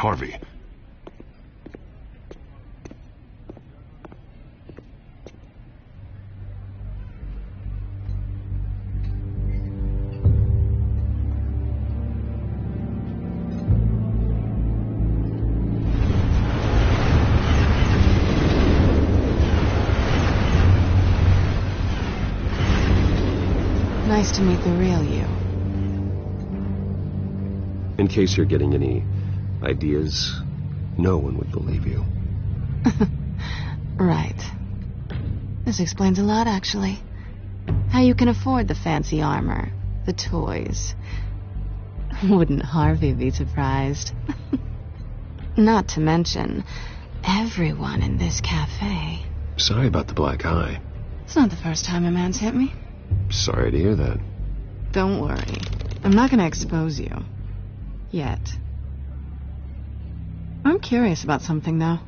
Harvey. Nice to meet the real you. In case you're getting any ideas, no one would believe you. Right. This explains a lot, actually. How you can afford the fancy armor, the toys. Wouldn't Harvey be surprised? Not to mention, everyone in this cafe. Sorry about the black eye. It's not the first time a man's hit me. Sorry to hear that. Don't worry. I'm not gonna expose you. Yet. I'm curious about something, though.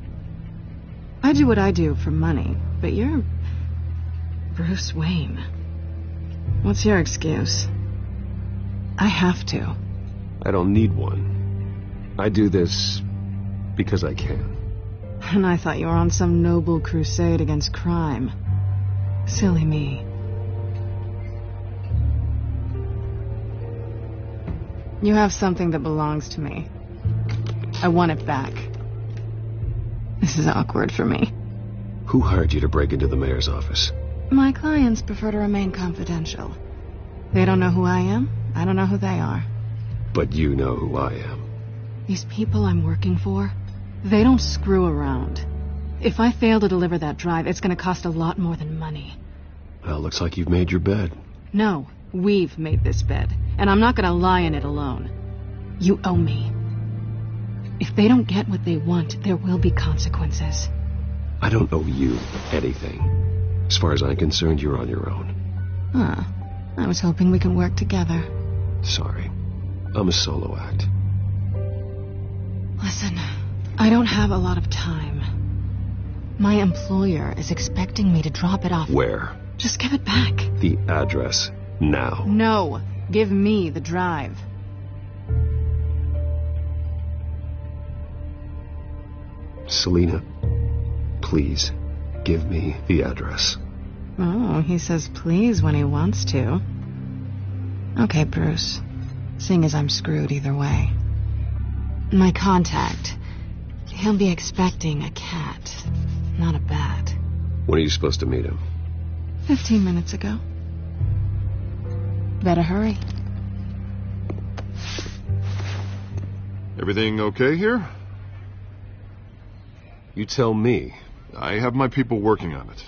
I do what I do for money, but you're Bruce Wayne. What's your excuse? I have to. I don't need one. I do this because I can. And I thought you were on some noble crusade against crime. Silly me. You have something that belongs to me. I want it back. This is awkward for me. Who hired you to break into the mayor's office? My clients prefer to remain confidential. They don't know who I am. I don't know who they are. But you know who I am. These people I'm working for, they don't screw around. If I fail to deliver that drive, it's going to cost a lot more than money. Well, looks like you've made your bed. No, we've made this bed, and I'm not going to lie in it alone. You owe me. If they don't get what they want, there will be consequences. I don't owe you anything. As far as I'm concerned, you're on your own. Huh. I was hoping we could work together. Sorry. I'm a solo act. Listen, I don't have a lot of time. My employer is expecting me to drop it off. Where? Just give it back. The address. Now. No. Give me the drive. Selina, please, give me the address. Oh, he says please when he wants to. Okay, Bruce. Seeing as I'm screwed either way. My contact, he'll be expecting a cat, not a bat. When are you supposed to meet him? 15 minutes ago. Better hurry. Everything okay here? You tell me. I have my people working on it.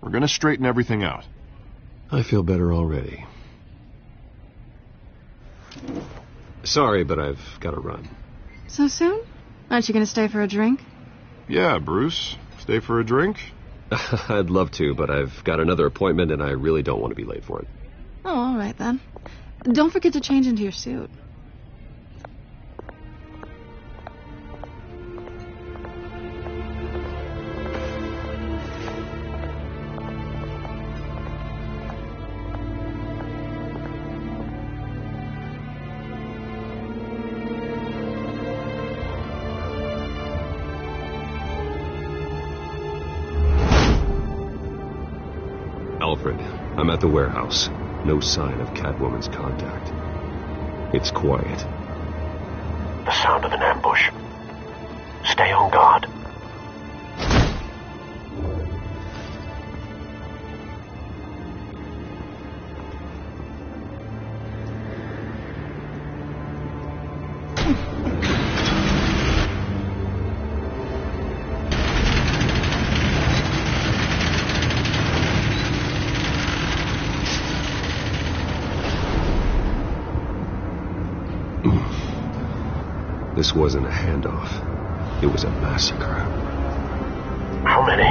We're gonna straighten everything out. I feel better already. Sorry, but I've got to run. So soon? Aren't you going to stay for a drink? Yeah, Bruce. Stay for a drink? I'd love to, but I've got another appointment and I really don't want to be late for it. Oh, all right then. Don't forget to change into your suit. Alfred, I'm at the warehouse. No sign of Catwoman's contact. It's quiet. The sound of an ambush. Stay on guard. This wasn't a handoff. It was a massacre. How many?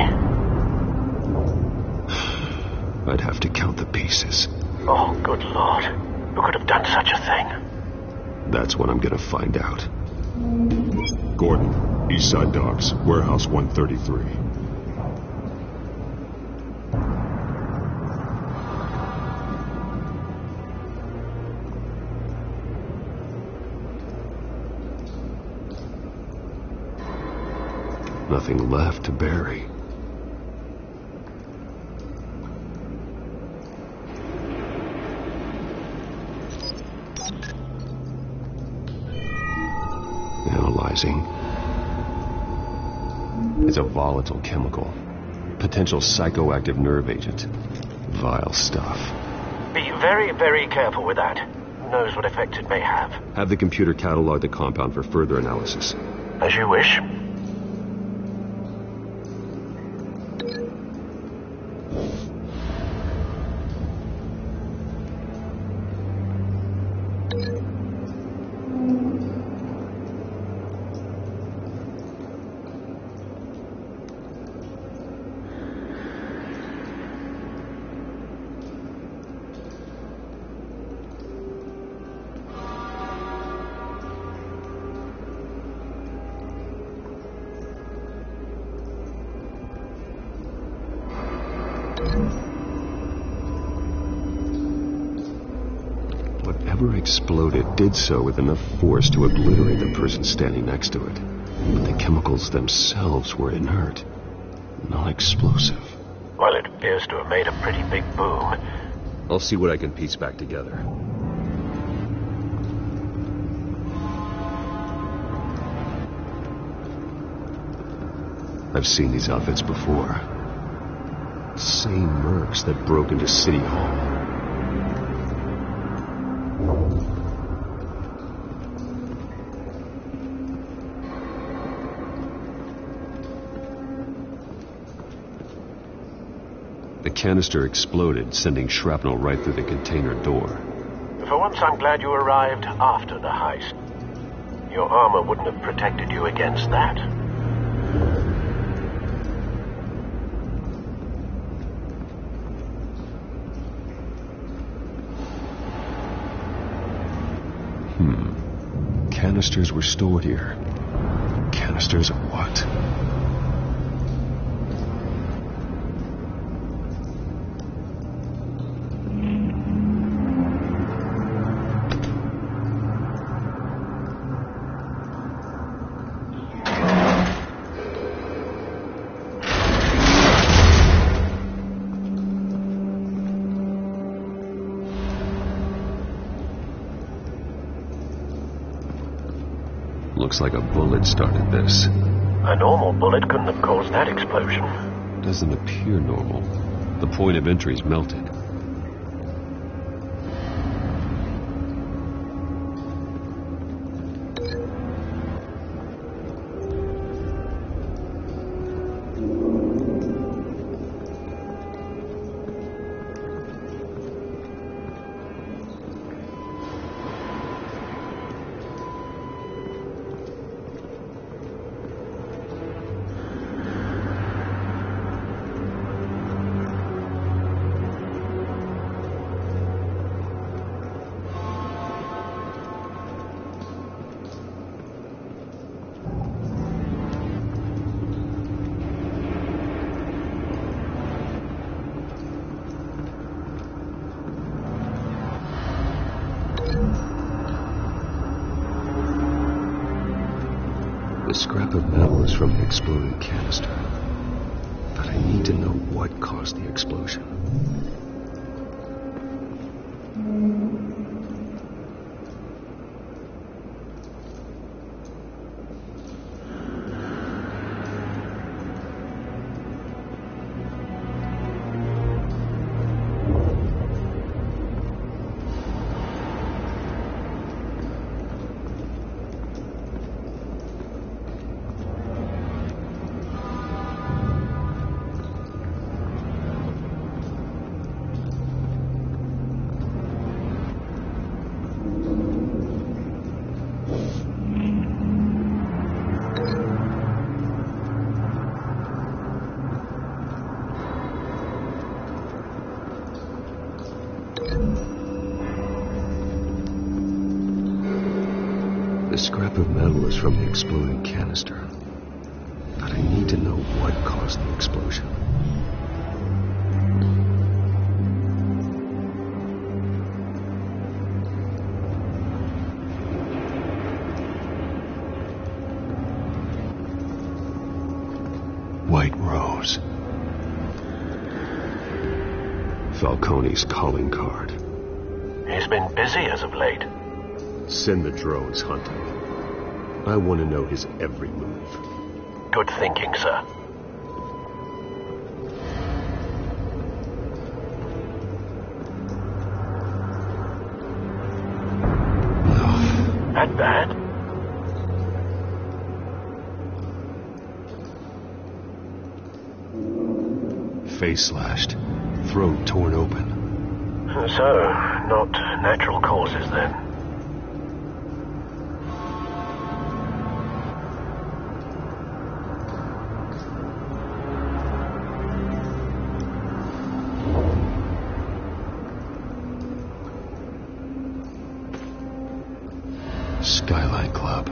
I'd have to count the pieces. Oh, good Lord. Who could have done such a thing? That's what I'm gonna find out. Gordon, Eastside Docks, Warehouse 133. nothing left to bury. Analyzing. It's a volatile chemical. Potential psychoactive nerve agent. Vile stuff. Be very, very careful with that. Who knows what effect it may have. Have the computer catalog the compound for further analysis. As you wish. Whatever exploded did so with enough force to obliterate the person standing next to it. But the chemicals themselves were inert, non-explosive. Well, it appears to have made a pretty big boom. I'll see what I can piece back together. I've seen these outfits before. Same mercs that broke into City Hall. The canister exploded, sending shrapnel right through the container door. For once, I'm glad you arrived after the heist. Your armor wouldn't have protected you against that. Canisters were stored here. Canisters of what? Looks like a bullet started this. A normal bullet couldn't have caused that explosion. Doesn't appear normal. The point of entry's melted. The scrap of metal is from the exploding canister. But I need to know what caused the explosion. The scrap of metal is from the exploding canister. But I need to know what caused the explosion. white rose. Falcone's calling card. He's been busy as of late. Send the drones hunting. I want to know his every move. Good thinking, sir. That bad? Face slashed. Throat torn open. So, not natural causes then. Skyline Club.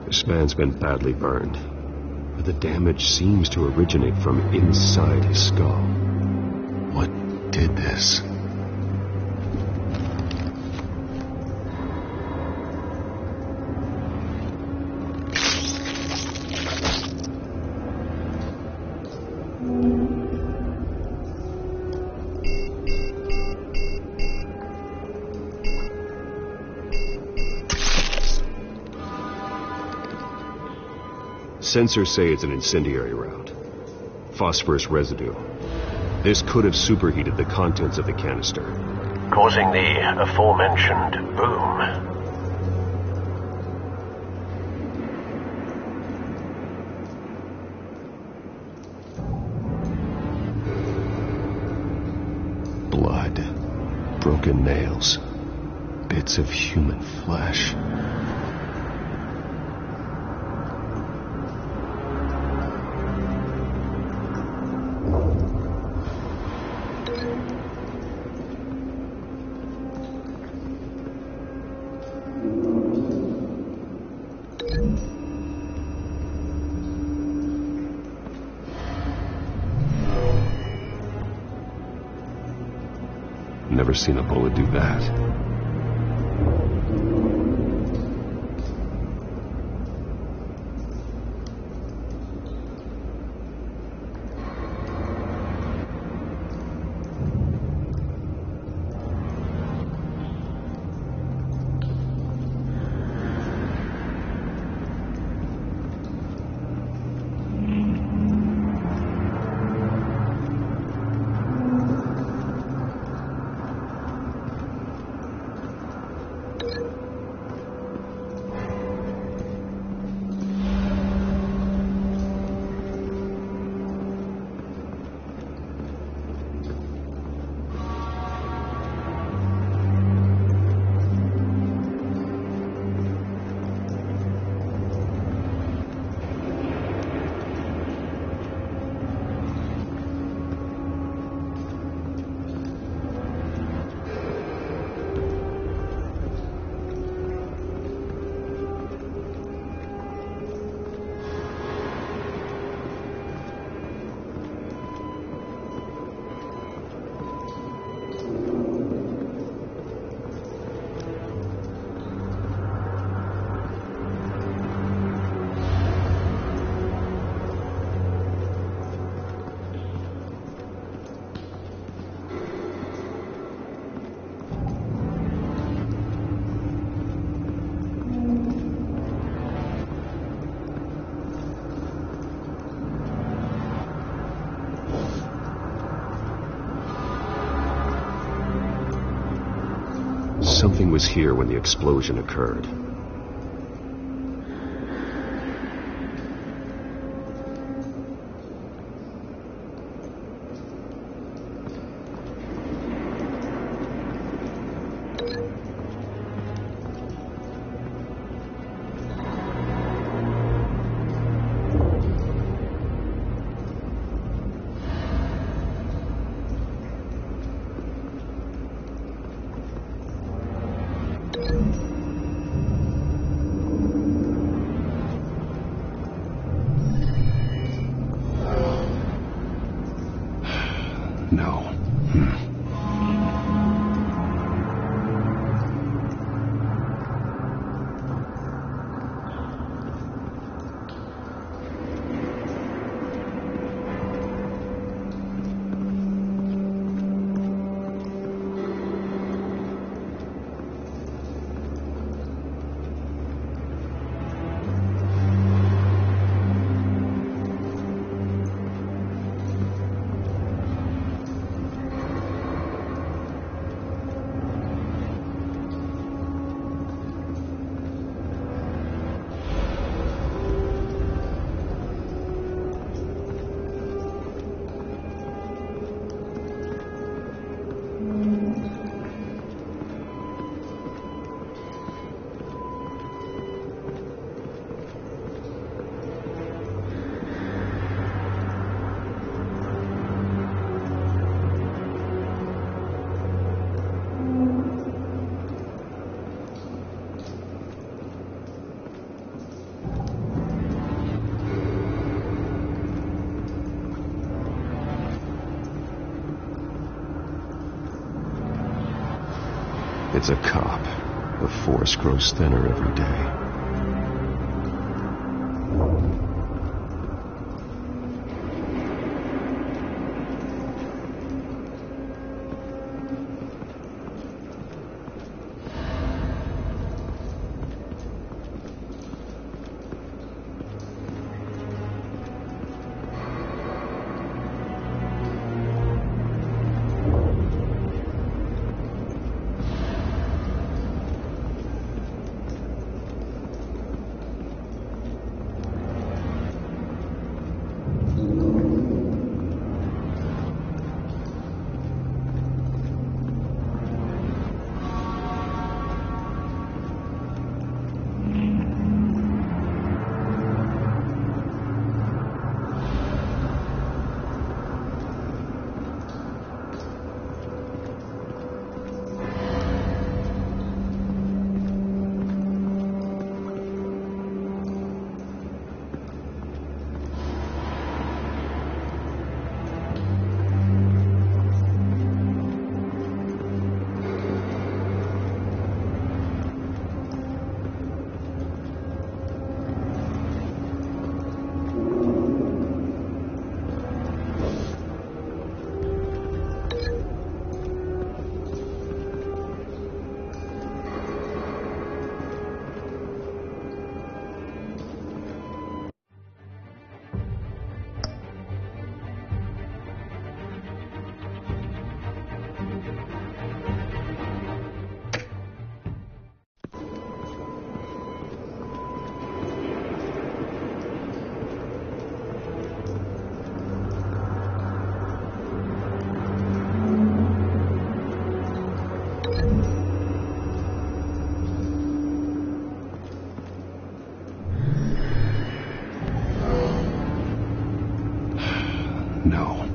This man's been badly burned, but the damage seems to originate from inside his skull. What did this? Sensors say it's an incendiary round. Phosphorus residue. This could have superheated the contents of the canister, causing the aforementioned boom. Blood. Broken nails. Bits of human flesh. Never seen a bullet do that. Something was here when the explosion occurred. No. It's a cop. The force grows thinner every day. No.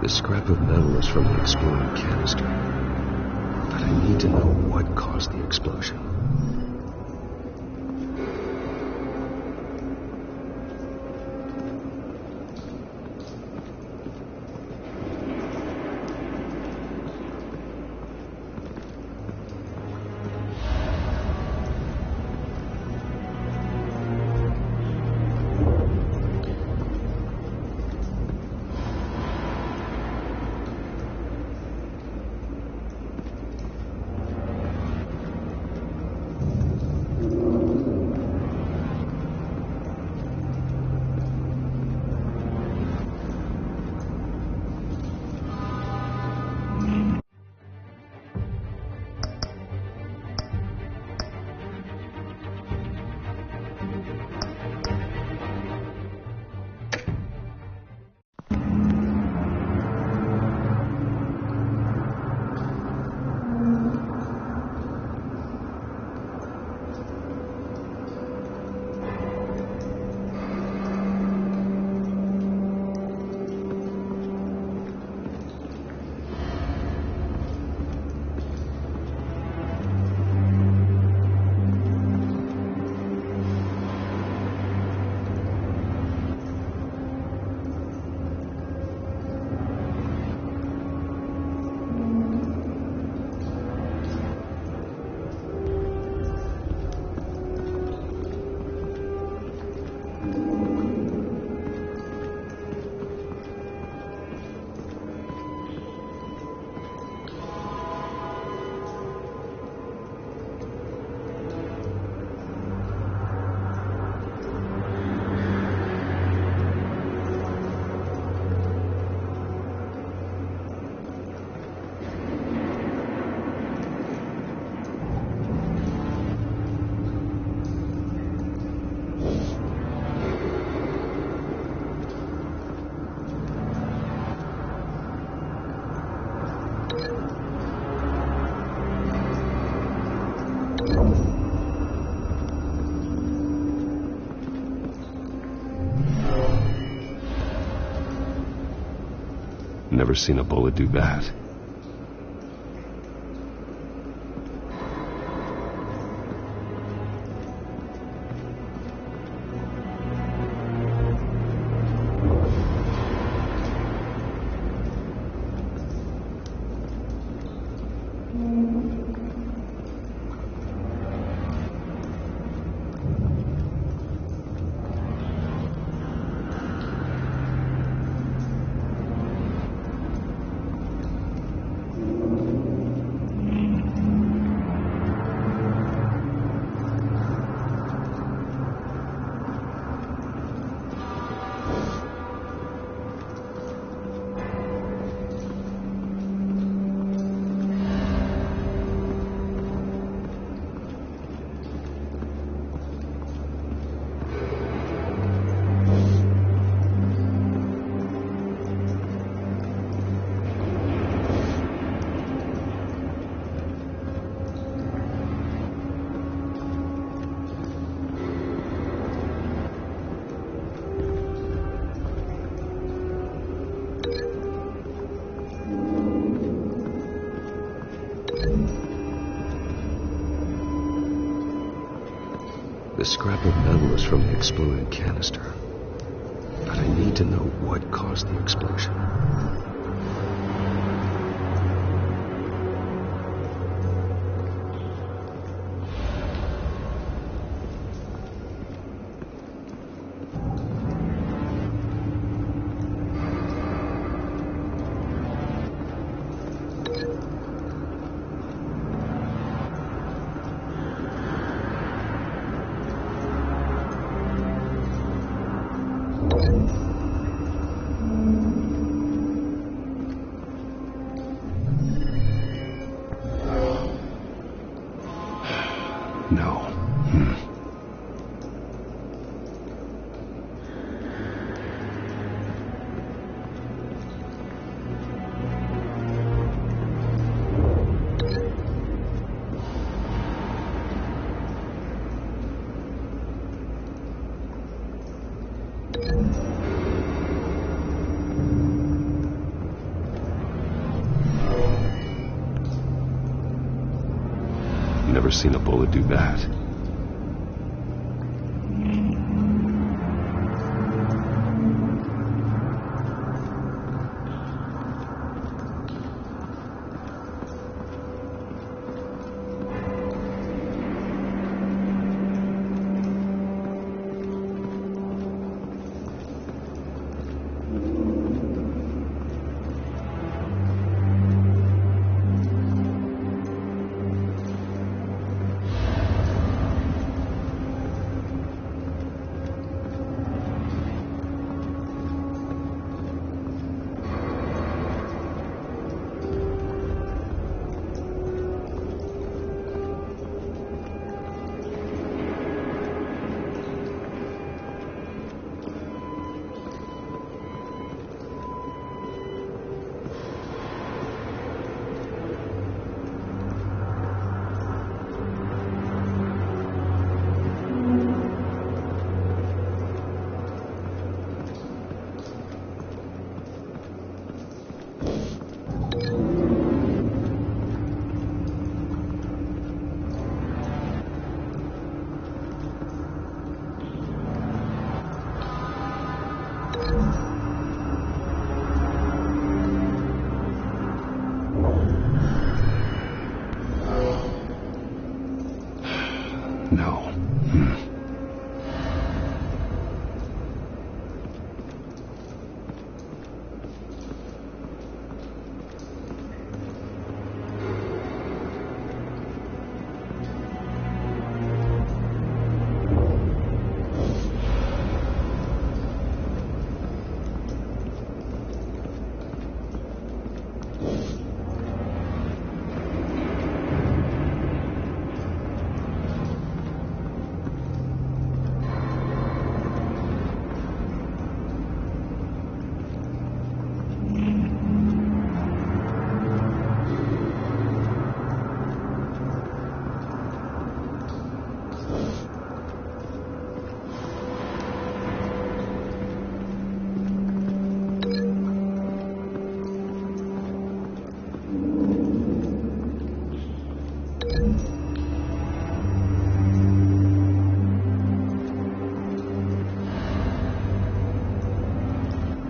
The scrap of metal is from the exploding canister. But I need to know what caused the explosion. Never seen a bullet do that. The scrap of metal is from the exploded canister. But I need to know what caused the explosion. No. Never seen a bullet do that. No.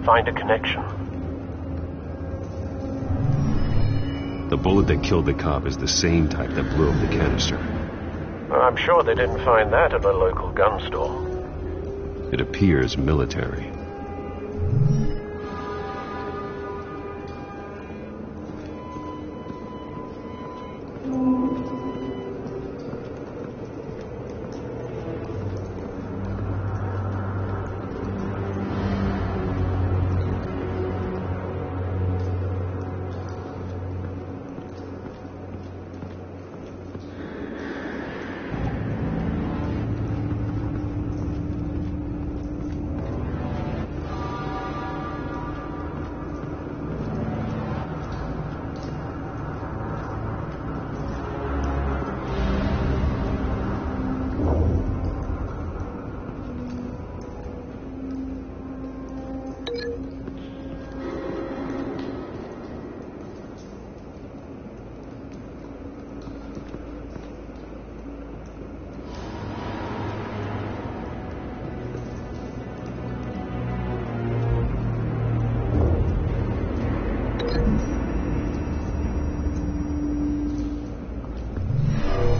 Find a connection. The bullet that killed the cop is the same type that blew up the canister. I'm sure they didn't find that at a local gun store. It appears military.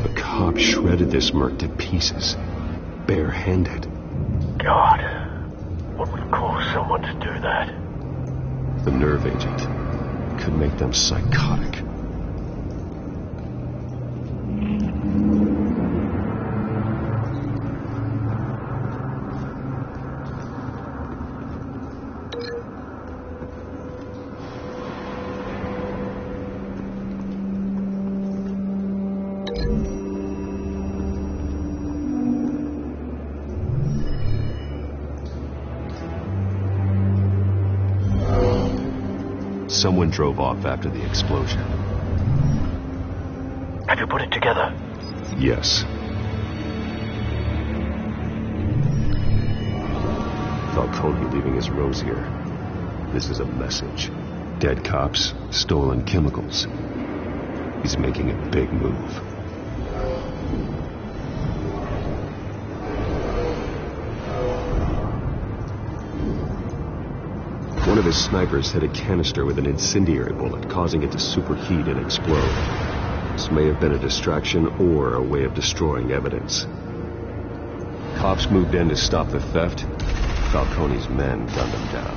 The cop shredded this merc to pieces, barehanded. God, what would cause someone to do that? The nerve agent could make them psychotic. Someone drove off after the explosion. Have you put it together? Yes. Falcone leaving his rose here. This is a message. Dead cops, stolen chemicals. He's making a big move. One of his snipers hit a canister with an incendiary bullet, causing it to superheat and explode. This may have been a distraction or a way of destroying evidence. Cops moved in to stop the theft. Falcone's men gunned them down.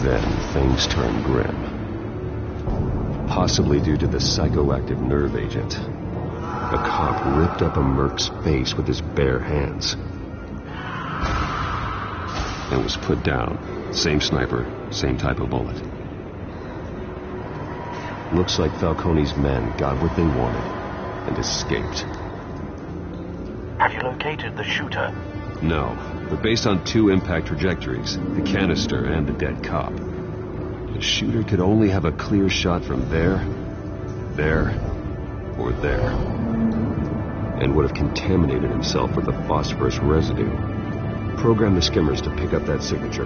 Then things turned grim. Possibly due to the psychoactive nerve agent. A cop ripped up a merc's face with his bare hands. And was put down. Same sniper, same type of bullet. Looks like Falcone's men got what they wanted and escaped. Have you located the shooter? No, but based on two impact trajectories, the canister and the dead cop, the shooter could only have a clear shot from there, or there, and would have contaminated himself with the phosphorus residue. Program the skimmers to pick up that signature.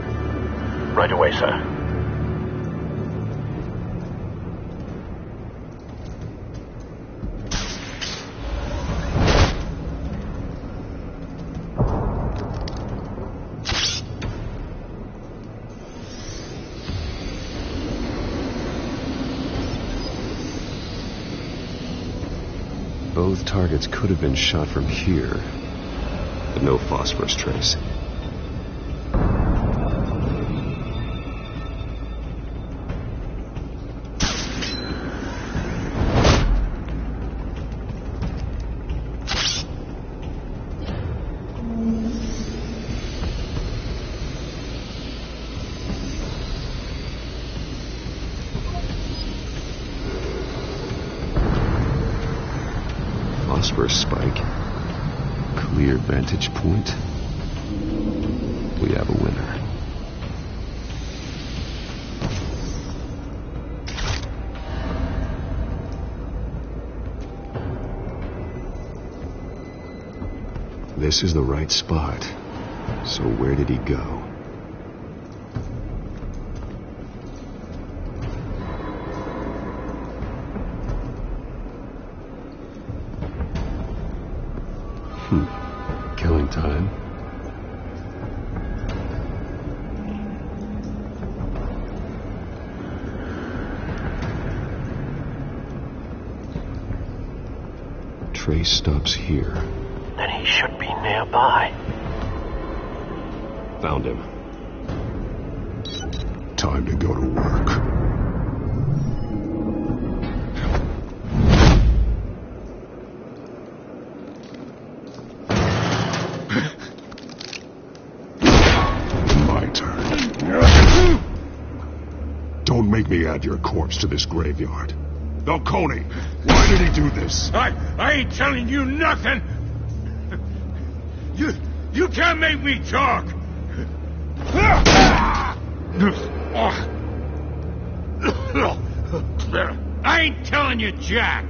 Right away, sir. Both targets could have been shot from here, but no phosphorus trace. Phosphorus spike. Clear vantage point. We have a winner. This is the right spot. So where did he go? Killing time. Trace stops here. Then he should be nearby. Found him. Time to go to work. Don't make me add your corpse to this graveyard. Falcone, why did he do this? I ain't telling you nothing. You can't make me talk. I ain't telling you, Jack.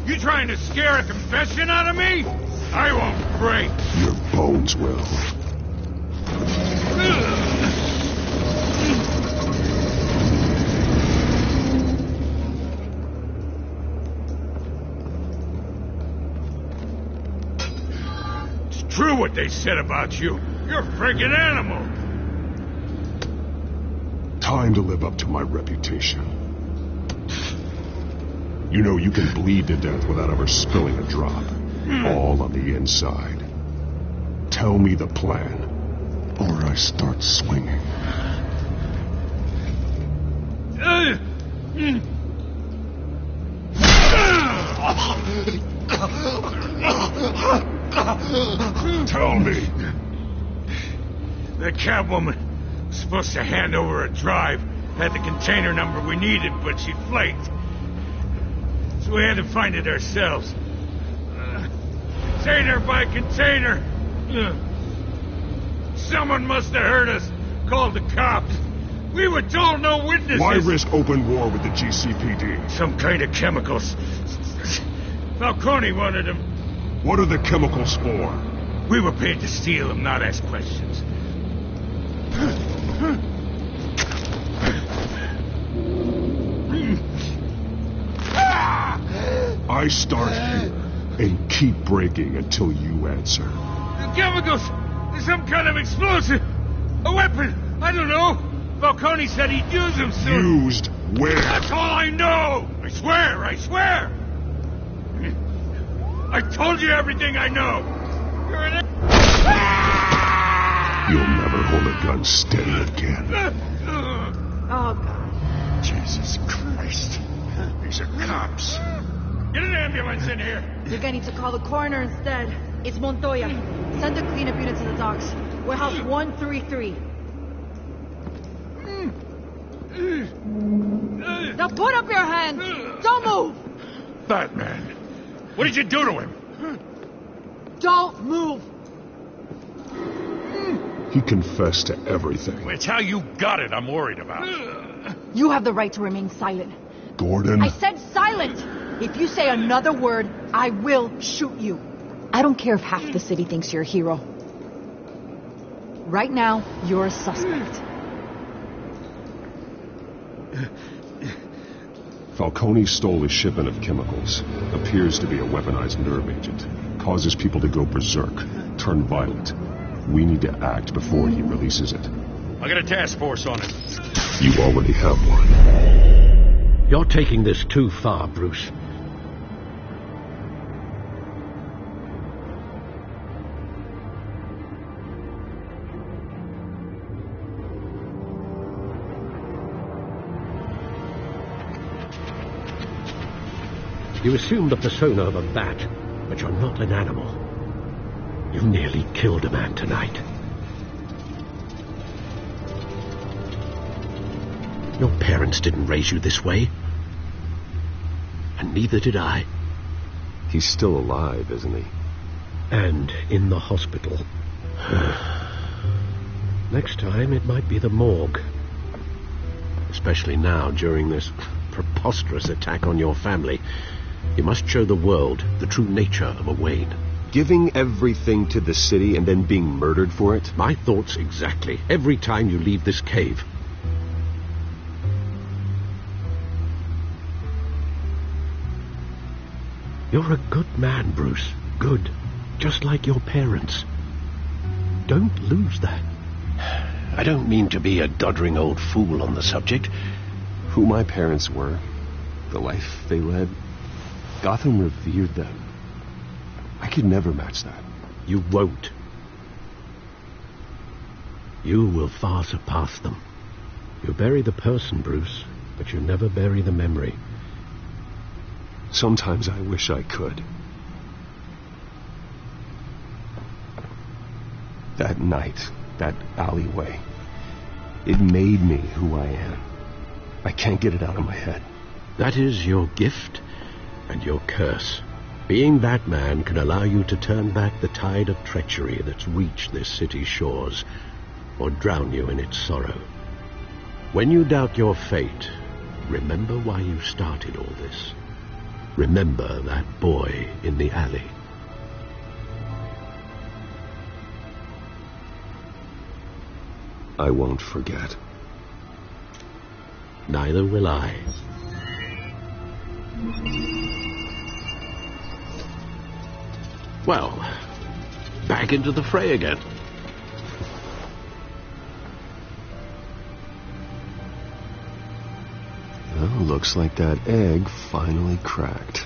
You trying to scare a confession out of me? I won't break. Your bones will. It's true what they said about you. You're a freaking animal. Time to live up to my reputation. You know you can bleed to death without ever spilling a drop. All on the inside. Tell me the plan, or I start swinging. Tell me. The Catwoman was supposed to hand over a drive. Had the container number we needed, but she flaked. So we had to find it ourselves. Container by container. Someone must have heard us. Called the cops. We were told no witnesses. Why risk open war with the GCPD? Some kind of chemicals. Falcone wanted them. What are the chemicals for? We were paid to steal them, not ask questions. I start here and keep breaking until you answer. The chemicals! Some kind of explosive! A weapon! I don't know! Falcone said he'd use them soon. Used where? That's all I know! I swear! I swear! I told you everything I know! You're an... You'll never hold a gun steady again. Oh, God. Jesus Christ. These are cops. Get an ambulance in here! You're gonna need to call the coroner instead. It's Montoya. Send a cleanup unit to the docks. Warehouse 133. Now put up your hands! Don't move! Batman! What did you do to him? Don't move! He confessed to everything. It's how you got it I'm worried about. You have the right to remain silent. Gordon? I said silent! If you say another word, I will shoot you. I don't care if half the city thinks you're a hero. Right now, you're a suspect. Falcone stole a shipment of chemicals. Appears to be a weaponized nerve agent. Causes people to go berserk, turn violent. We need to act before he releases it. I got a task force on it. You already have one. You're taking this too far, Bruce. You assume the persona of a bat, but you're not an animal. You nearly killed a man tonight. Your parents didn't raise you this way. And neither did I. He's still alive, isn't he? And in the hospital. Next time, it might be the morgue. Especially now, during this preposterous attack on your family. You must show the world the true nature of a Wayne. Giving everything to the city and then being murdered for it? My thoughts exactly. Every time you leave this cave. You're a good man, Bruce. Good. Just like your parents. Don't lose that. I don't mean to be a doddering old fool on the subject. Who my parents were, the life they led, Gotham revered them. I could never match that. You won't. You will far surpass them. You bury the person, Bruce, but you never bury the memory. Sometimes I wish I could. That night, that alleyway, it made me who I am. I can't get it out of my head. That is your gift and your curse. Being Batman can allow you to turn back the tide of treachery that's reached this city's shores, or drown you in its sorrow. When you doubt your fate, remember why you started all this. Remember that boy in the alley. I won't forget. Neither will I. Well, back into the fray again. Well, looks like that egg finally cracked.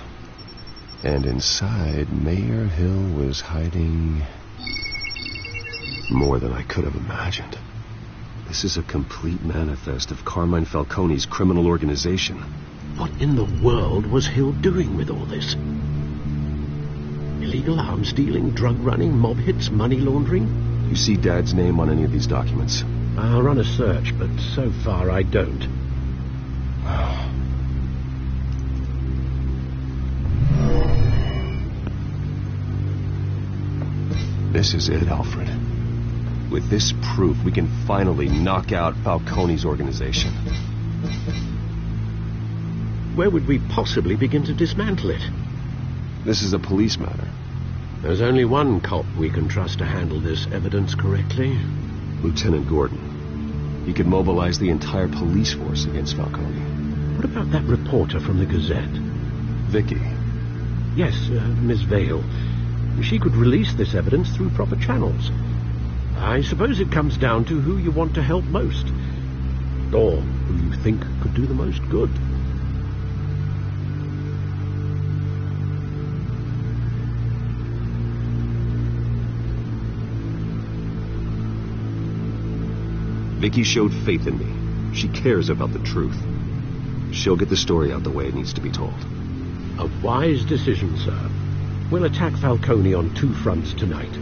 And inside, Mayor Hill was hiding more than I could have imagined. This is a complete manifest of Carmine Falcone's criminal organization. What in the world was Hill doing with all this? Illegal arms dealing, drug running, mob hits, money laundering? You see Dad's name on any of these documents? I'll run a search, but so far I don't. This is it, Alfred. With this proof, we can finally knock out Falcone's organization. Where would we possibly begin to dismantle it? This is a police matter. There's only one cop we can trust to handle this evidence correctly. Lieutenant Gordon. He could mobilize the entire police force against Falcone. What about that reporter from the Gazette? Vicky. Yes, Miss Vale. She could release this evidence through proper channels. I suppose it comes down to who you want to help most. Or who you think could do the most good. Vicky showed faith in me. She cares about the truth. She'll get the story out the way it needs to be told. A wise decision, sir. We'll attack Falcone on two fronts tonight.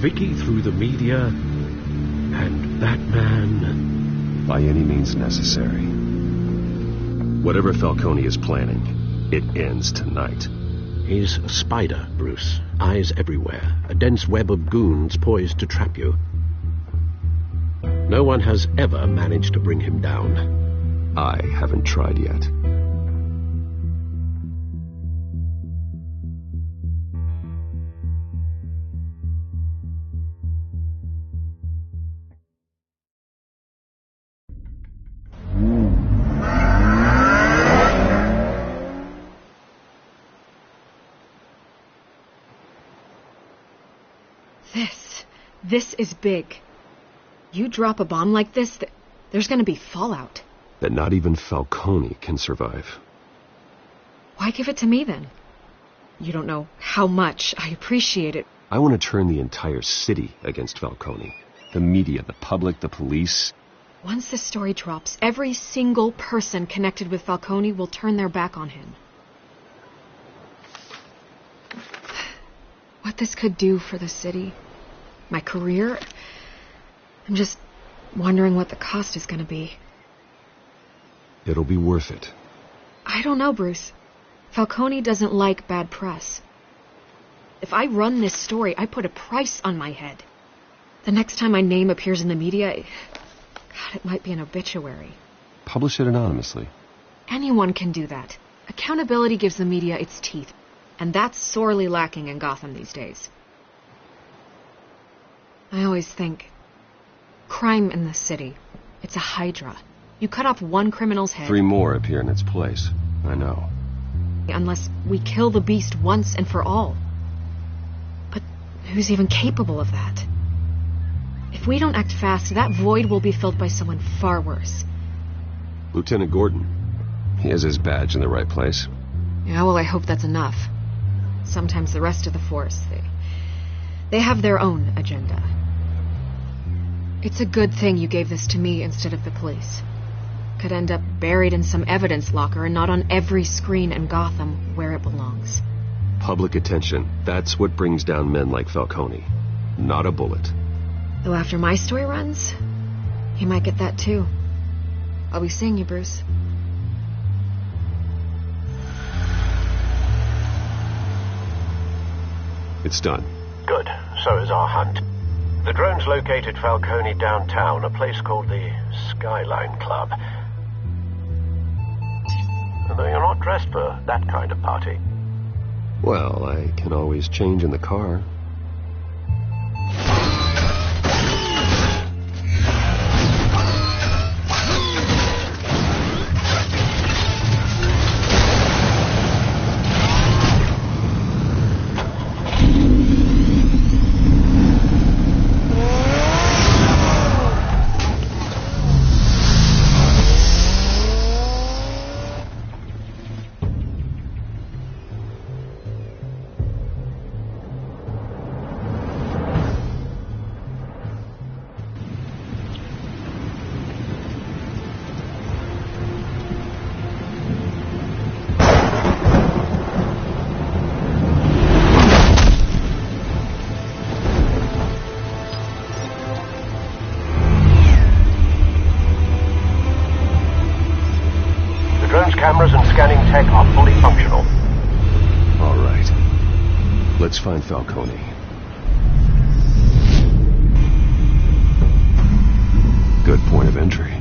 Vicky through the media, and that man... By any means necessary. Whatever Falcone is planning, it ends tonight. He's a spider, Bruce. Eyes everywhere. A dense web of goons poised to trap you. No one has ever managed to bring him down. I haven't tried yet. This is big. You drop a bomb like this, there's gonna be fallout. That not even Falcone can survive. Why give it to me, then? You don't know how much I appreciate it. I want to turn the entire city against Falcone. The media, the public, the police. Once this story drops, every single person connected with Falcone will turn their back on him. What this could do for the city, my career, I'm just wondering what the cost is going to be. It'll be worth it. I don't know, Bruce. Falcone doesn't like bad press. If I run this story, I put a price on my head. The next time my name appears in the media, God, it might be an obituary. Publish it anonymously. Anyone can do that. Accountability gives the media its teeth, and that's sorely lacking in Gotham these days. I always think, crime in the city, it's a hydra. You cut off one criminal's head... 3 more appear in its place. I know. Unless we kill the beast once and for all. But who's even capable of that? If we don't act fast, that void will be filled by someone far worse. Lieutenant Gordon. He has his badge in the right place. Yeah, well, I hope that's enough. Sometimes the rest of the force, they have their own agenda. It's a good thing you gave this to me instead of the police. Could end up buried in some evidence locker and not on every screen in Gotham where it belongs. Public attention. That's what brings down men like Falcone. Not a bullet. Though after my story runs, he might get that too. I'll be seeing you, Bruce. It's done. Good. So is our hunt. The drones located Falcone downtown, a place called the Skyline Club. Although you're not dressed for that kind of party. Well, I can always change in the car. Let's find Falcone. Good point of entry.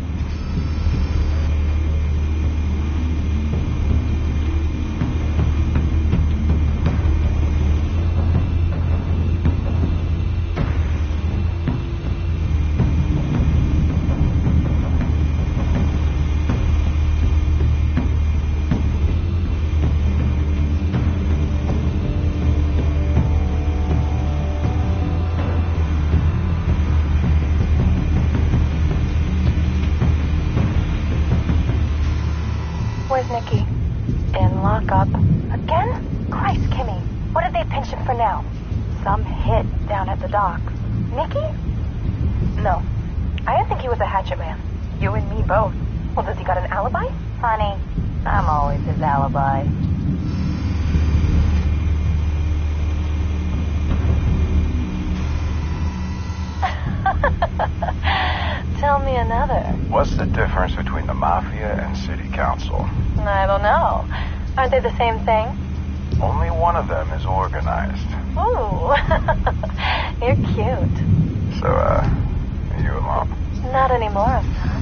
Where's Nicky? In lockup. Again? Christ, Kimmy. What did they pinch him for now? Some hit down at the dock. Nicky? No. I didn't think he was a hatchet man. You and me both. Well, does he got an alibi? Honey, I'm always his alibi. Tell me another. What's the difference between the Mafia and City Council? I don't know. Aren't they the same thing? Only one of them is organized. Ooh. You're cute. So, are you alone? Not anymore, I'm not.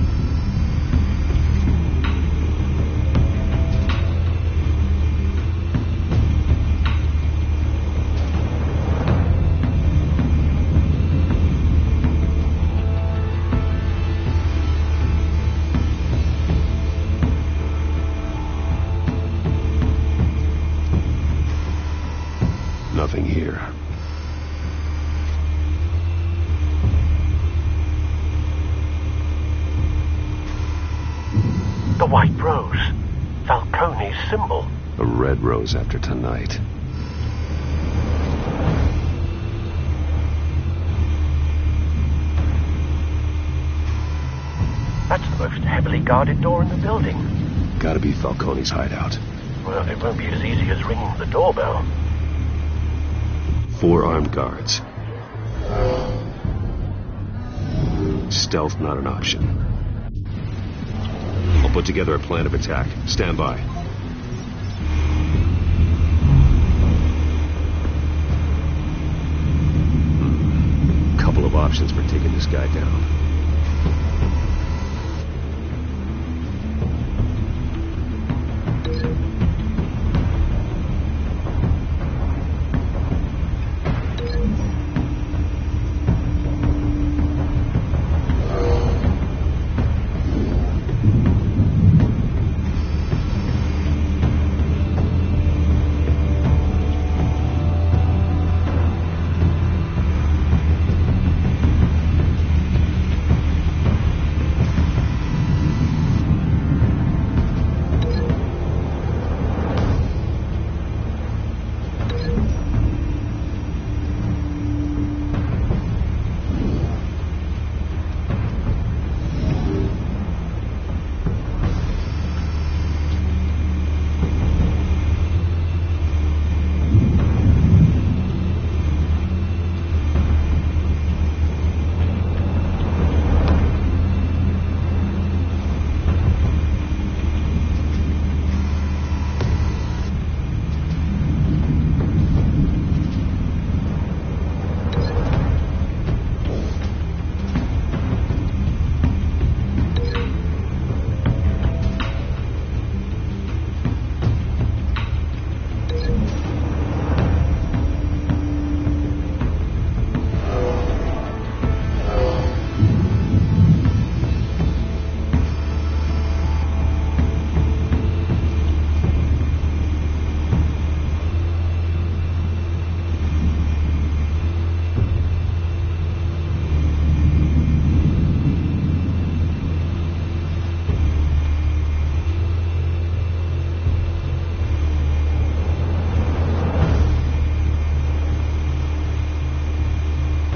Nothing here. The white rose. Falcone's symbol. A red rose after tonight. That's the most heavily guarded door in the building. Gotta be Falcone's hideout. Well, it won't be as easy as ringing the doorbell. 4 armed guards. Stealth not an option. I'll put together a plan of attack. Stand by. Couple of options for taking this guy down.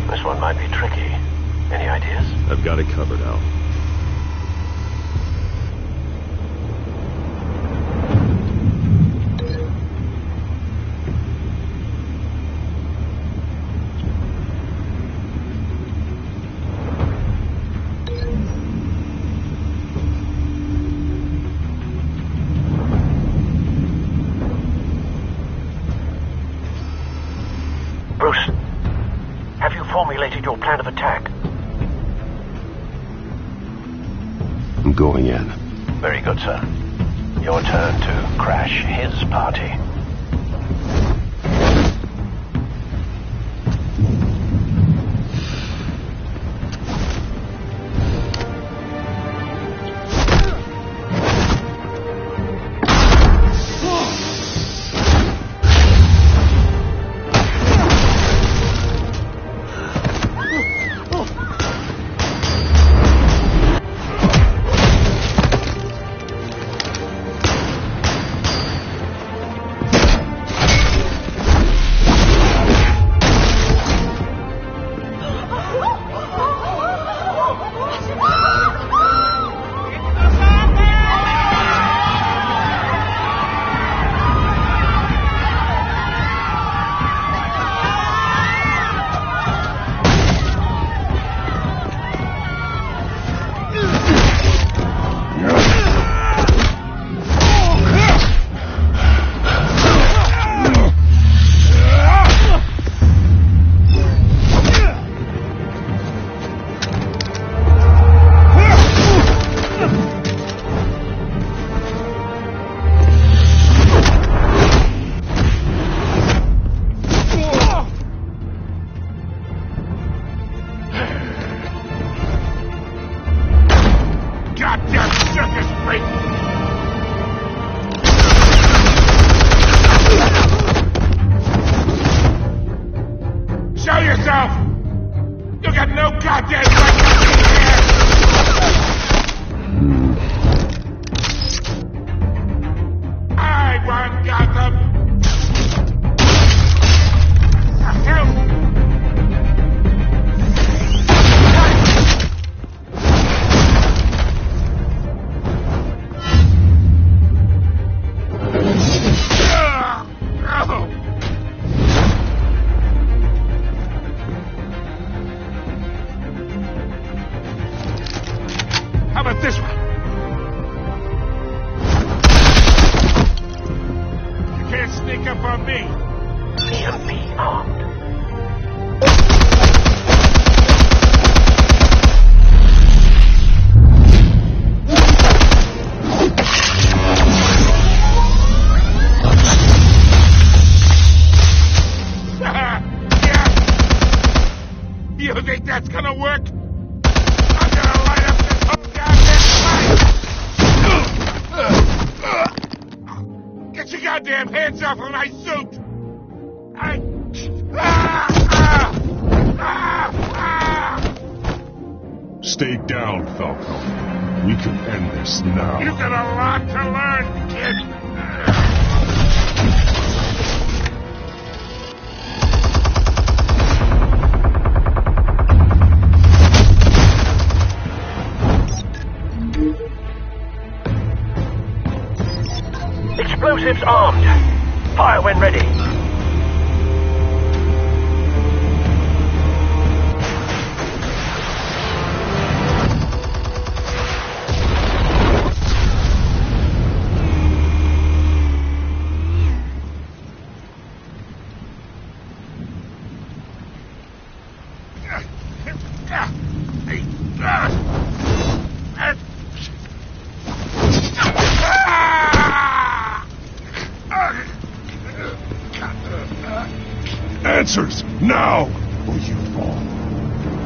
This one might be tricky. Any ideas? I've got it covered, Al. plan of attack? I'm going in. Very good, sir. Your turn to crash his party. Stay down, Falcone. We can end this now. You've got a lot to learn, kid. Explosives armed. Fire when ready. Answers, now, or you fall.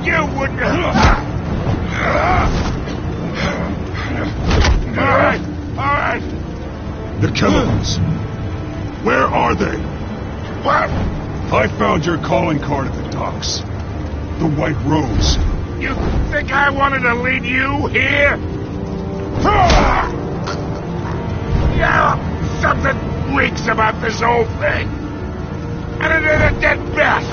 You wouldn't... All right. The chemicals. Where are they? What? I found your calling card at the docks. The White Rose. You think I wanted to lead you here? Yeah, something reeks about this whole thing. And it is a dead bat.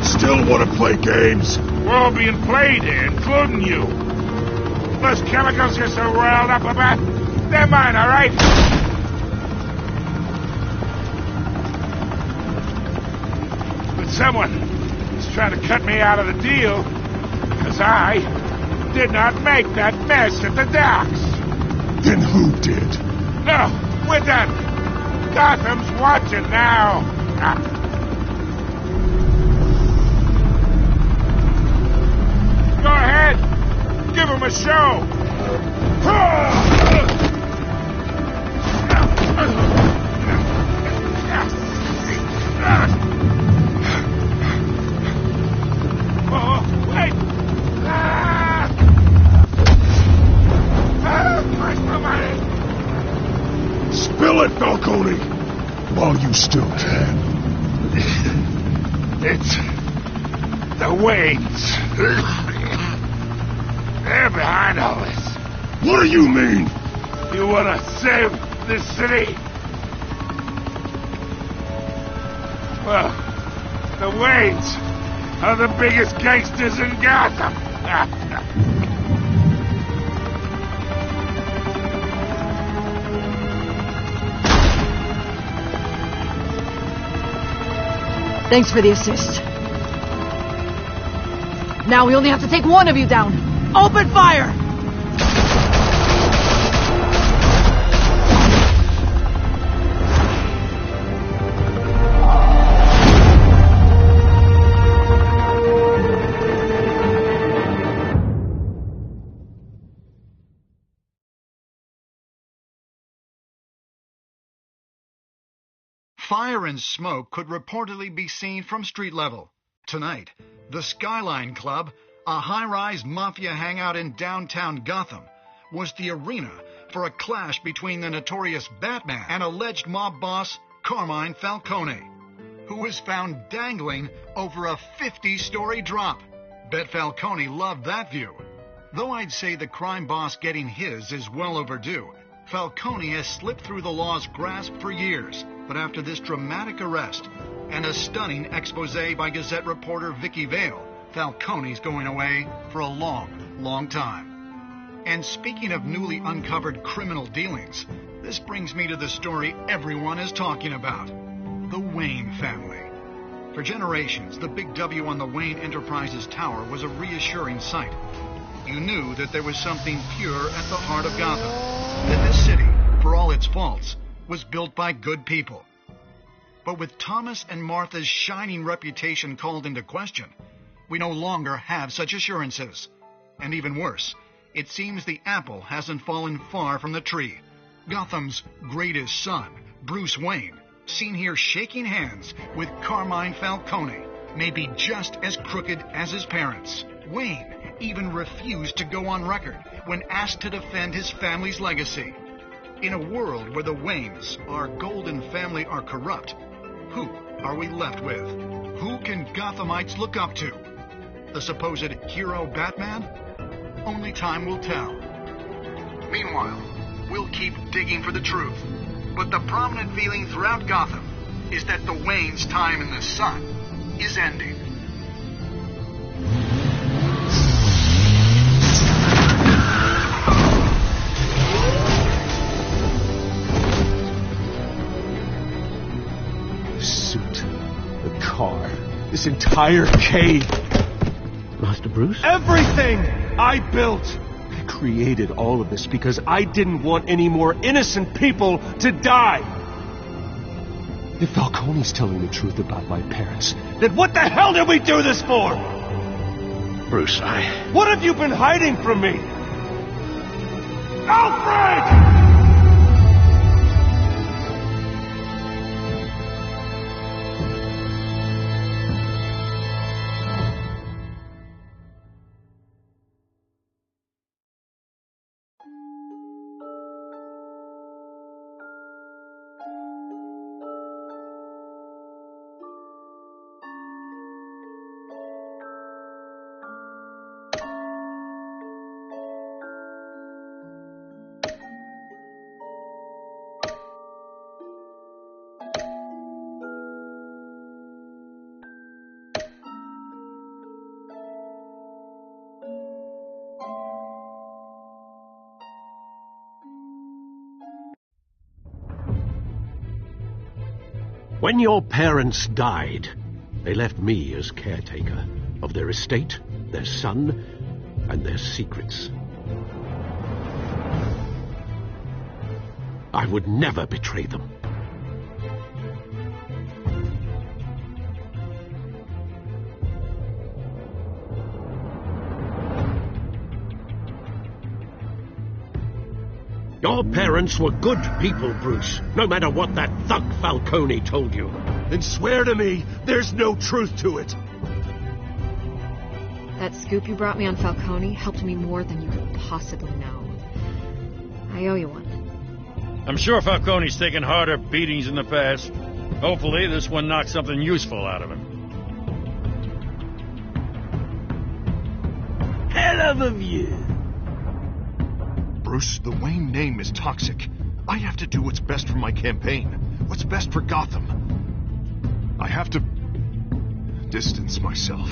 Still want to play games? We're all being played here, including you. Those chemicals you're so riled up about, they're mine, all right? But someone is trying to cut me out of the deal, because I did not make that mess at the docks. Then who did? No, we're done. Gotham's watching now. Go ahead. Give him a show. Oh, wait. Where's my money? Spill it, Falcone! While you still can. It's the Waynes. They're behind all this. What do you mean? You want to save this city? Well, the Waynes are the biggest gangsters in Gotham. Thanks for the assist. Now we only have to take one of you down. Open fire! Fire and smoke could reportedly be seen from street level. Tonight, the Skyline Club, a high-rise mafia hangout in downtown Gotham, was the arena for a clash between the notorious Batman and alleged mob boss Carmine Falcone, who was found dangling over a 50-story drop. Bet Falcone loved that view. Though I'd say the crime boss getting his is well overdue, Falcone has slipped through the law's grasp for years. But after this dramatic arrest and a stunning expose by Gazette reporter Vicky Vale, Falcone's going away for a long, long time. And speaking of newly uncovered criminal dealings, this brings me to the story everyone is talking about: the Wayne family. For generations, the big W on the Wayne Enterprises tower was a reassuring sight. You knew that there was something pure at the heart of Gotham, that this city, for all its faults, was built by good people. But with Thomas and Martha's shining reputation called into question, we no longer have such assurances. And even worse, it seems the apple hasn't fallen far from the tree. Gotham's greatest son, Bruce Wayne, seen here shaking hands with Carmine Falcone, may be just as crooked as his parents. Wayne even refused to go on record when asked to defend his family's legacy. In a world where the Waynes, our golden family, are corrupt, who are we left with? Who can Gothamites look up to? The supposed hero Batman? Only time will tell. Meanwhile, we'll keep digging for the truth. But the prominent feeling throughout Gotham is that the Waynes' time in the sun is ending. Car, this entire cave. Master Bruce? Everything I built. I created all of this because I didn't want any more innocent people to die. If Falcone's telling the truth about my parents, then what the hell did we do this for? Bruce, What have you been hiding from me? Alfred! When your parents died, they left me as caretaker of their estate, their son, and their secrets. I would never betray them. Your parents were good people, Bruce, no matter what that thug Falcone told you. Then swear to me there's no truth to it. That scoop you brought me on Falcone helped me more than you could possibly know. I owe you one. I'm sure Falcone's taken harder beatings in the past. Hopefully this one knocks something useful out of him. Hell of a view. Bruce, the Wayne name is toxic. I have to do what's best for my campaign. What's best for Gotham. I have to distance myself.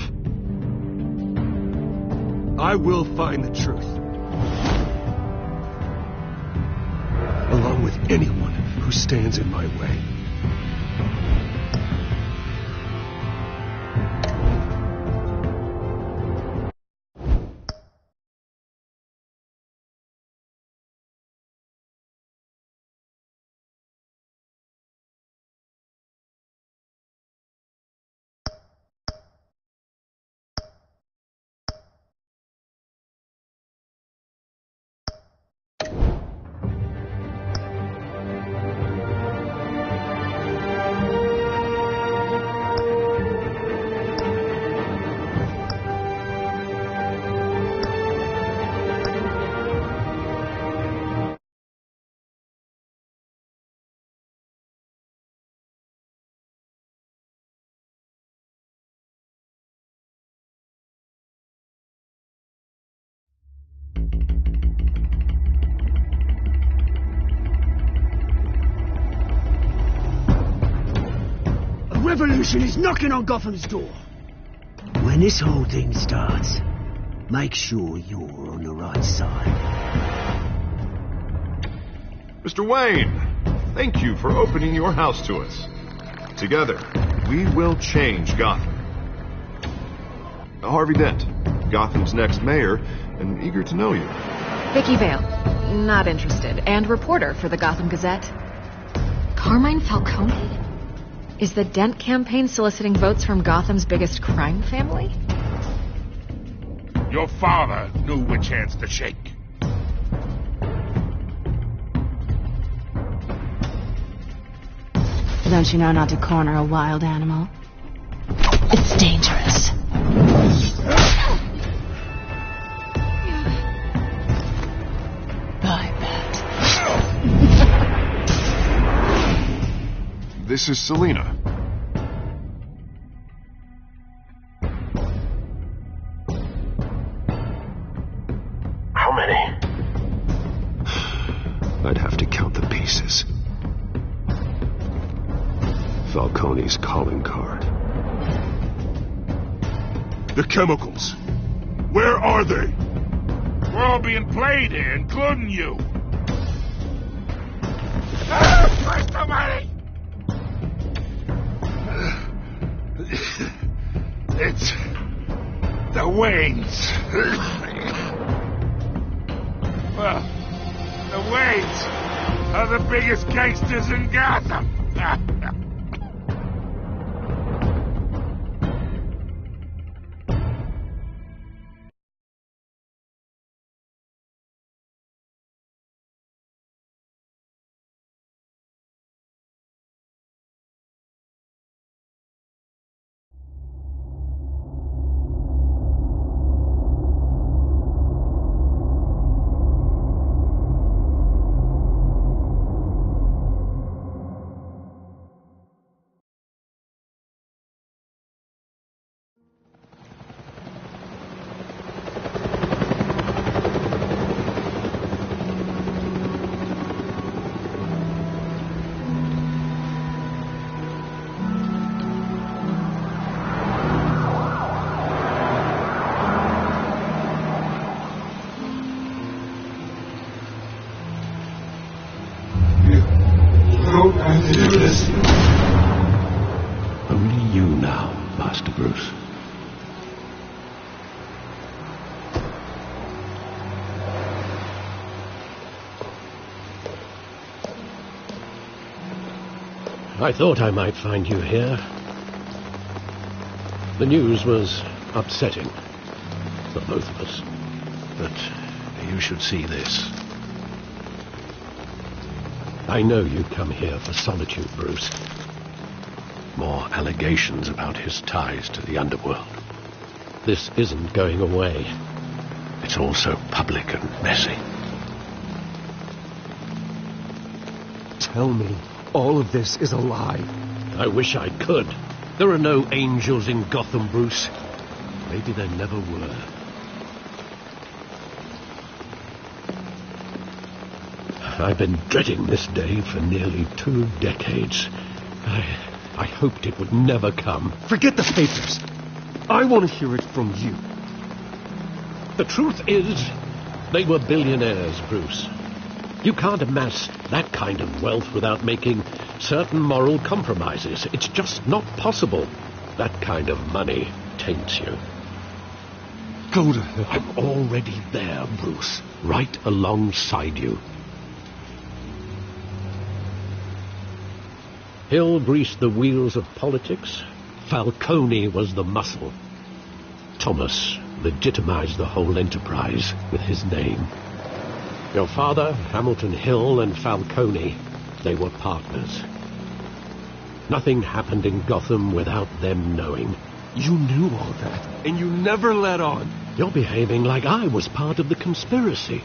I will find the truth. Along with anyone who stands in my way. Revolution is knocking on Gotham's door. When this whole thing starts, make sure you're on the right side. Mr. Wayne, thank you for opening your house to us. Together, we will change Gotham. Harvey Dent, Gotham's next mayor, and eager to know you. Vicky Vale, not interested, and reporter for the Gotham Gazette. Carmine Falcone? Is the Dent campaign soliciting votes from Gotham's biggest crime family? Your father knew which hands to shake. Don't you know not to corner a wild animal? It's dangerous. Bye, Bat. This is Selina. How many? I'd have to count the pieces. Falcone's calling card. The chemicals. Where are they? We're all being played here, including you. Where's the money? It's the Waynes. Well, the Waynes are the biggest gangsters in Gotham. Only you now, Master Bruce. I thought I might find you here. The news was upsetting for both of us. But you should see this. I know you come here for solitude, Bruce. More allegations about his ties to the underworld. This isn't going away. It's all so public and messy. Tell me all of this is a lie. I wish I could. There are no angels in Gotham, Bruce. Maybe there never were. I've been dreading this day for nearly 2 decades. I hoped it would never come. Forget the papers. I want to hear it from you. The truth is, they were billionaires, Bruce. You can't amass that kind of wealth without making certain moral compromises. It's just not possible. That kind of money taints you. Go to hell. I'm already there, Bruce. Right alongside you. Hill greased the wheels of politics. Falcone was the muscle. Thomas legitimized the whole enterprise with his name. Your father, Hamilton Hill, and Falcone, they were partners. Nothing happened in Gotham without them knowing. You knew all that, and you never let on. You're behaving like I was part of the conspiracy.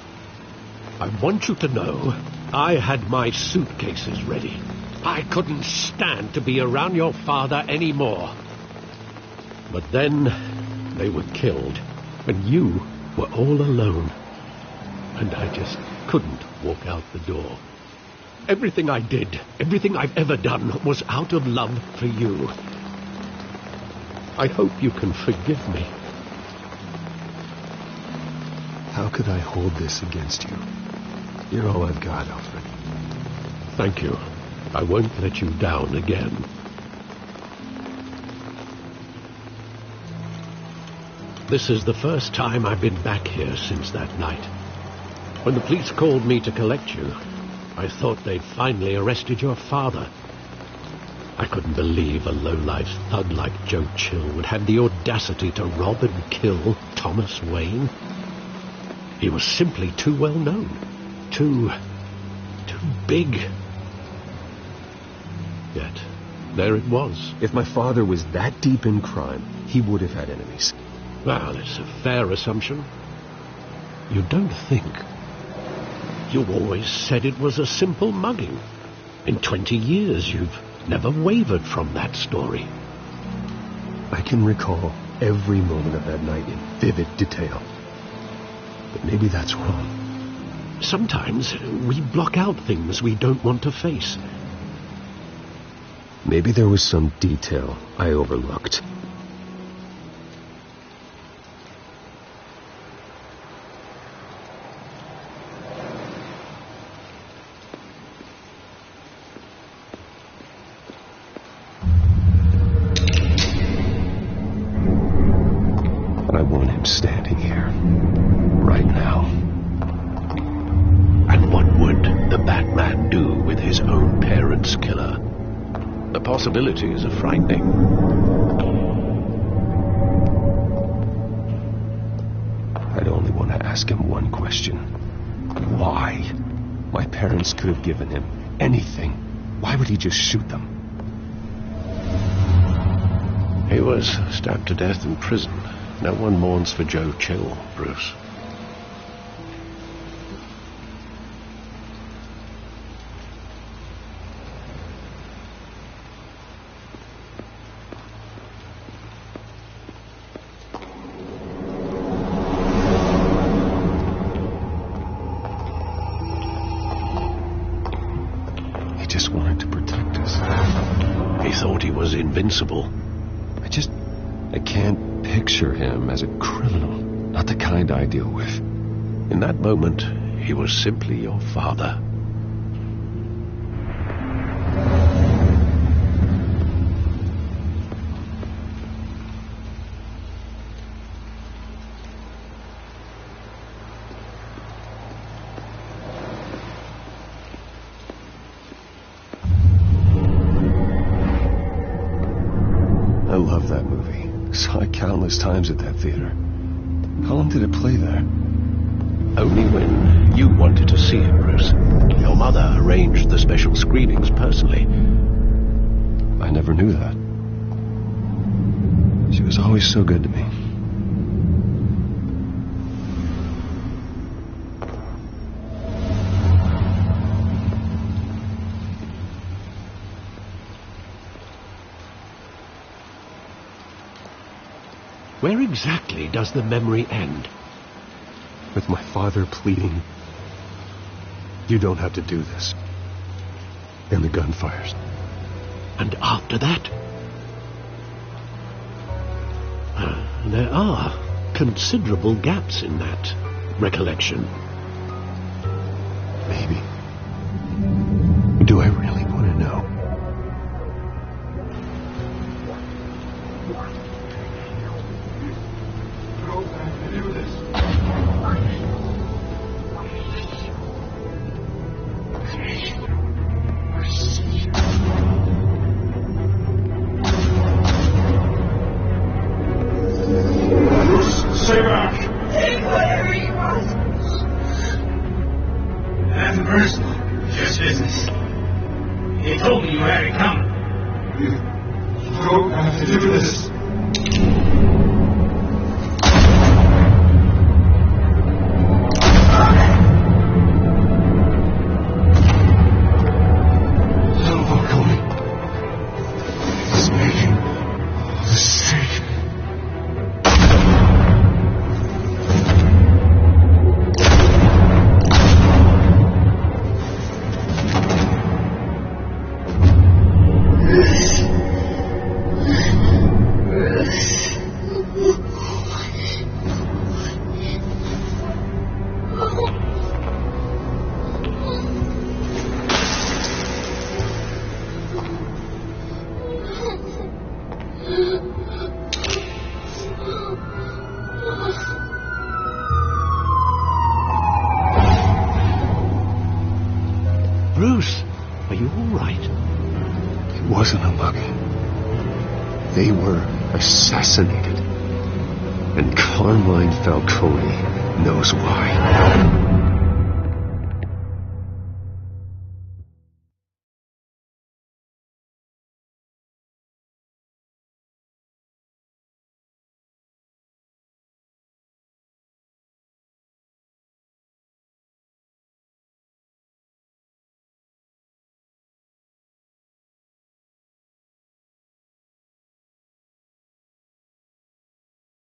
I want you to know I had my suitcases ready. I couldn't stand to be around your father anymore. But then they were killed, and you were all alone. And I just couldn't walk out the door. Everything I did, everything I've ever done, was out of love for you. I hope you can forgive me. How could I hold this against you? You're all I've got, Alfred. Thank you. I won't let you down again. This is the first time I've been back here since that night. When the police called me to collect you, I thought they'd finally arrested your father. I couldn't believe a low-life thug like Joe Chill would have the audacity to rob and kill Thomas Wayne. He was simply too well known. Too big. Yet, there it was. If my father was that deep in crime, he would have had enemies. Well, it's a fair assumption. You don't think. You always said it was a simple mugging. In 20 years, you've never wavered from that story. I can recall every moment of that night in vivid detail. But maybe that's wrong. Sometimes we block out things we don't want to face. Maybe there was some detail I overlooked. I want him standing here, right now. And what would the Batman do with his own parents' killer? The possibilities are frightening. I'd only want to ask him one question. Why? My parents could have given him anything. Why would he just shoot them? He was stabbed to death in prison. No one mourns for Joe Chill, Bruce. He just wanted to protect us. He thought he was invincible. I can't picture him as a criminal. Not the kind I deal with. In that moment, he was simply your father. saw it countless times at that theater. How long did it play there? Only when you wanted to see it, Bruce. Your mother arranged the special screenings personally. I never knew that. She was always so good to me. Where exactly does the memory end? With my father pleading, "You don't have to do this." And the gunfires. And after that? There are considerable gaps in that recollection. Maybe. Do I really want to know? Stay back! Take whatever you want. Nothing personal, just business. He told me you had it coming. You don't have to do this. Bruce, are you all right? It wasn't a mug. They were assassinated. And Carmine Falcone knows why.